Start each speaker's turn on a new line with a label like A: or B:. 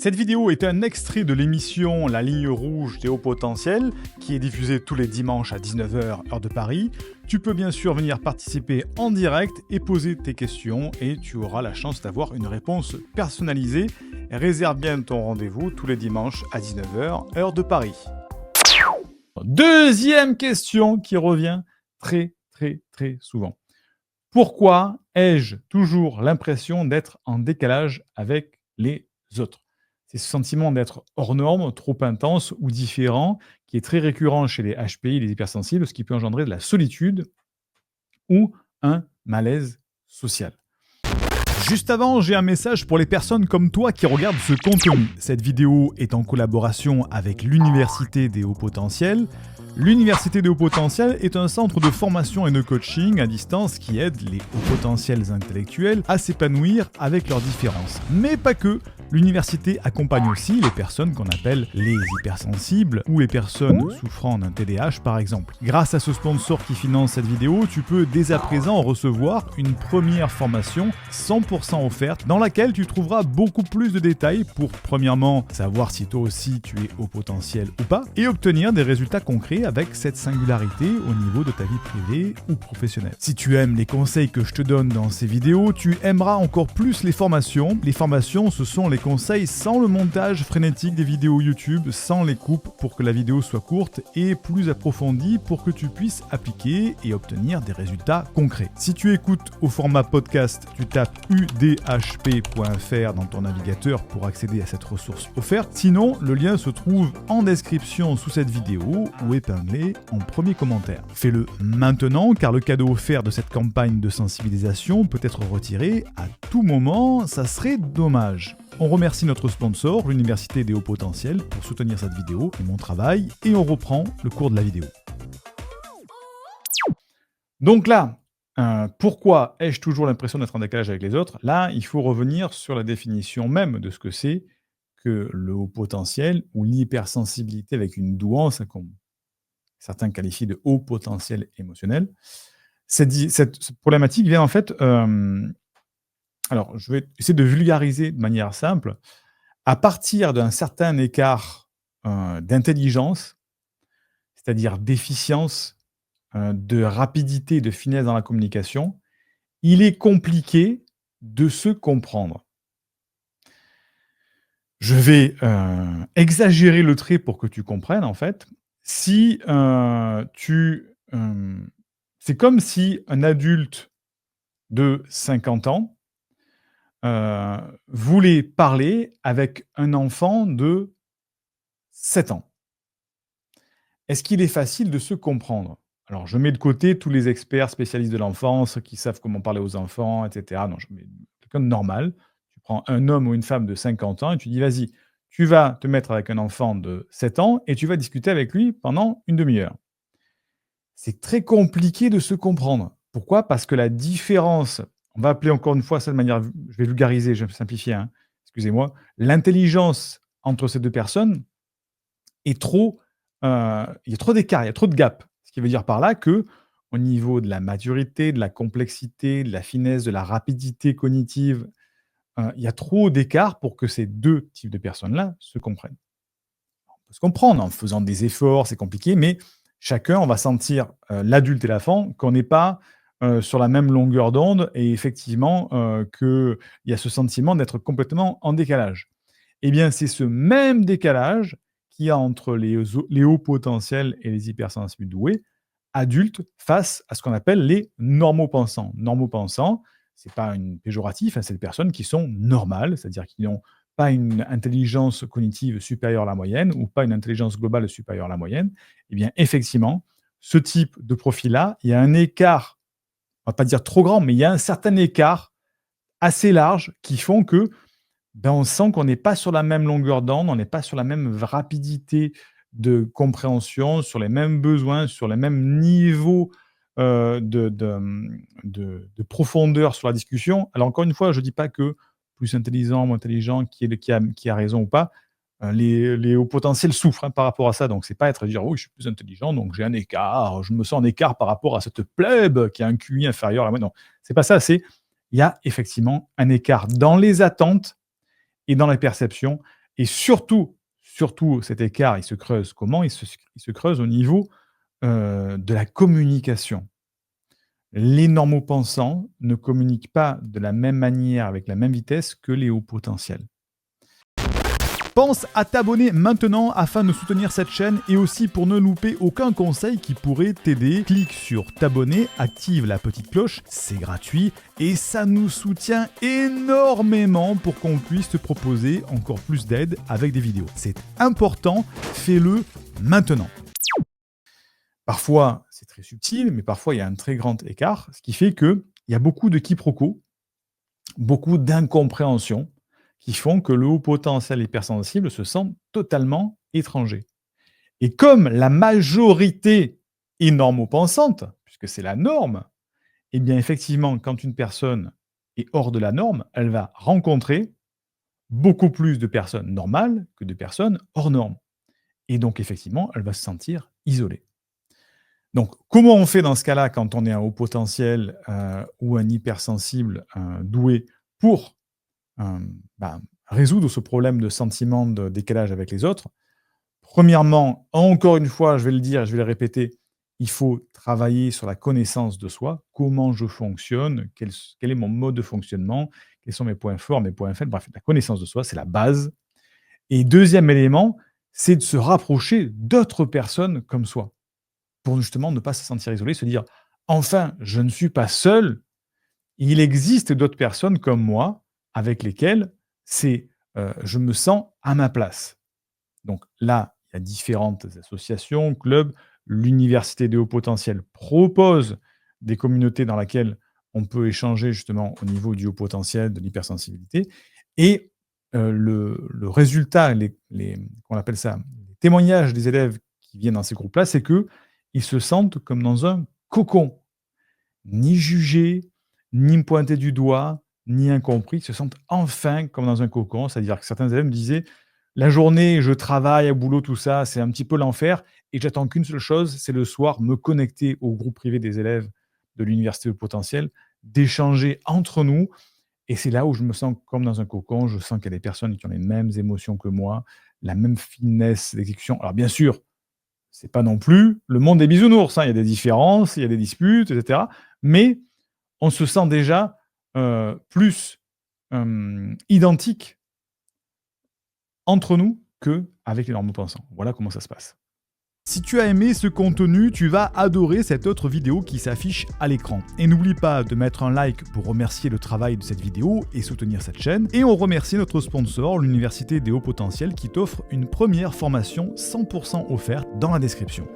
A: Cette vidéo est un extrait de l'émission La ligne rouge des hauts potentiels, qui est diffusée tous les dimanches à 19h, heure de Paris. Tu peux bien sûr venir participer en direct et poser tes questions et tu auras la chance d'avoir une réponse personnalisée. Réserve bien ton rendez-vous tous les dimanches à 19h, heure de Paris. Deuxième question qui revient très souvent. Pourquoi ai-je toujours l'impression d'être en décalage avec les autres ? C'est ce sentiment d'être hors norme, trop intense ou différent, qui est très récurrent chez les HPI, les hypersensibles, ce qui peut engendrer de la solitude ou un malaise social. Juste avant, j'ai un message pour les personnes comme toi qui regardent ce contenu. Cette vidéo est en collaboration avec l'Université des hauts potentiels. L'Université des hauts potentiels est un centre de formation et de coaching à distance qui aide les hauts potentiels intellectuels à s'épanouir avec leurs différences. Mais pas que. L'université accompagne aussi les personnes qu'on appelle les hypersensibles ou les personnes souffrant d'un TDAH par exemple. Grâce à ce sponsor qui finance cette vidéo, tu peux dès à présent recevoir une première formation 100% offerte dans laquelle tu trouveras beaucoup plus de détails pour premièrement savoir si toi aussi tu es haut potentiel ou pas et obtenir des résultats concrets avec cette singularité au niveau de ta vie privée ou professionnelle. Si tu aimes les conseils que je te donne dans ces vidéos, tu aimeras encore plus les formations. Les formations, ce sont les conseils sans le montage frénétique des vidéos YouTube, sans les coupes pour que la vidéo soit courte et plus approfondie pour que tu puisses appliquer et obtenir des résultats concrets. Si tu écoutes au format podcast, tu tapes udhp.fr dans ton navigateur pour accéder à cette ressource offerte. Sinon, le lien se trouve en description sous cette vidéo ou épinglé en premier commentaire. Fais-le maintenant car le cadeau offert de cette campagne de sensibilisation peut être retiré à tout moment, ça serait dommage. On remercie notre sponsor, l'Université des hauts potentiels, pour soutenir cette vidéo et mon travail, et on reprend le cours de la vidéo. Donc là, pourquoi ai-je toujours l'impression d'être en décalage avec les autres ? Là, il faut revenir sur la définition même de ce que c'est que le haut potentiel ou l'hypersensibilité avec une douance, comme certains qualifient de haut potentiel émotionnel. Cette problématique vient en fait... alors, je vais essayer de vulgariser de manière simple. À partir d'un certain écart d'intelligence, c'est-à-dire d'efficience, de rapidité, de finesse dans la communication, il est compliqué de se comprendre. Je vais exagérer le trait pour que tu comprennes, en fait. Si c'est comme si un adulte de 50 ans voulait parler avec un enfant de 7 ans. Est-ce qu'il est facile de se comprendre ? Alors, je mets de côté tous les experts spécialistes de l'enfance qui savent comment parler aux enfants, etc. Non, je mets quelqu'un de normal. Tu prends un homme ou une femme de 50 ans et tu dis, vas-y, tu vas te mettre avec un enfant de 7 ans et tu vas discuter avec lui pendant une demi-heure. C'est très compliqué de se comprendre. Pourquoi ? Parce que la différence... On va appeler encore une fois ça de manière, je vais vulgariser, je vais simplifier, hein, excusez-moi. L'intelligence entre ces deux personnes est trop, il y a trop d'écart, il y a trop de gap. Ce qui veut dire par là que, au niveau de la maturité, de la complexité, de la finesse, de la rapidité cognitive, il y a trop d'écart pour que ces deux types de personnes-là se comprennent. On peut se comprendre en faisant des efforts, c'est compliqué, mais chacun, on va sentir, l'adulte et l'enfant, qu'on n'est pas sur la même longueur d'onde et effectivement qu'il y a ce sentiment d'être complètement en décalage. Eh bien, c'est ce même décalage qu'il y a entre les hauts potentiels et les hypersensibles doués, adultes, face à ce qu'on appelle les normaux-pensants. Normaux-pensants, ce n'est pas une péjoratif, hein, c'est des personnes qui sont normales, c'est-à-dire qui n'ont pas une intelligence cognitive supérieure à la moyenne ou pas une intelligence globale supérieure à la moyenne. Eh bien, effectivement, ce type de profil-là, il y a un écart, on va pas dire trop grand, mais il y a un certain écart assez large qui font que on sent qu'on n'est pas sur la même longueur d'onde, on n'est pas sur la même rapidité de compréhension, sur les mêmes besoins, sur les mêmes niveaux de profondeur sur la discussion. Alors encore une fois, je ne dis pas que plus intelligent, moins intelligent, qui a raison ou pas. Les hauts potentiels souffrent par rapport à ça. Donc, c'est pas être à dire, oui, je suis plus intelligent, donc j'ai un écart, je me sens en écart par rapport à cette plèbe qui a un QI inférieur à moi. Non, c'est pas ça. Il y a effectivement un écart dans les attentes et dans les perceptions. Et surtout, surtout cet écart, il se creuse comment? Il se creuse au niveau, de la communication. Les normaux-pensants ne communiquent pas de la même manière, avec la même vitesse que les hauts potentiels. Pense à t'abonner maintenant afin de soutenir cette chaîne et aussi pour ne louper aucun conseil qui pourrait t'aider. Clique sur t'abonner, active la petite cloche, c'est gratuit et ça nous soutient énormément pour qu'on puisse te proposer encore plus d'aide avec des vidéos. C'est important, fais-le maintenant. Parfois, c'est très subtil, mais parfois il y a un très grand écart, ce qui fait qu'il y a beaucoup de quiproquos, beaucoup d'incompréhensions qui font que le haut potentiel hypersensible se sent totalement étranger. Et comme la majorité est normopensante, puisque c'est la norme, eh bien effectivement, quand une personne est hors de la norme, elle va rencontrer beaucoup plus de personnes normales que de personnes hors norme. Et donc effectivement, elle va se sentir isolée. Donc, comment on fait dans ce cas-là quand on est un haut potentiel ou un hypersensible doué pour bah, résoudre ce problème de sentiment de décalage avec les autres? Premièrement, encore une fois, je vais le dire, je vais le répéter, il faut travailler sur la connaissance de soi. Comment je fonctionne? Quel est mon mode de fonctionnement? Quels sont mes points forts, mes points faibles? Bref, la connaissance de soi, c'est la base. Et deuxième élément, c'est de se rapprocher d'autres personnes comme soi, pour justement ne pas se sentir isolé, se dire: «Enfin, je ne suis pas seul, il existe d'autres personnes comme moi avec lesquelles je me sens à ma place». Donc là, il y a différentes associations, clubs. L'université des hauts potentiels propose des communautés dans lesquelles on peut échanger justement au niveau du haut potentiel, de l'hypersensibilité. Et le résultat, qu'on appelle ça, les témoignages des élèves qui viennent dans ces groupes-là, c'est qu'ils se sentent comme dans un cocon. Ni jugés, ni pointés du doigt, ni incompris. Ils se sentent enfin comme dans un cocon. C'est-à-dire que certains élèves me disaient: «La journée, je travaille, au boulot, tout ça, c'est un petit peu l'enfer et j'attends qu'une seule chose, c'est le soir me connecter au groupe privé des élèves de l'université au potentiel, d'échanger entre nous et c'est là où je me sens comme dans un cocon. Je sens qu'il y a des personnes qui ont les mêmes émotions que moi, la même finesse d'exécution». Alors bien sûr, c'est pas non plus le monde des bisounours, hein. Il y a des différences, il y a des disputes et cetera, mais on se sent déjà, plus, identique entre nous qu'avec les normaux-pensants. Voilà comment ça se passe. Si tu as aimé ce contenu, tu vas adorer cette autre vidéo qui s'affiche à l'écran. Et n'oublie pas de mettre un like pour remercier le travail de cette vidéo et soutenir cette chaîne. Et on remercie notre sponsor, l'Université des hauts potentiels, qui t'offre une première formation 100% offerte dans la description.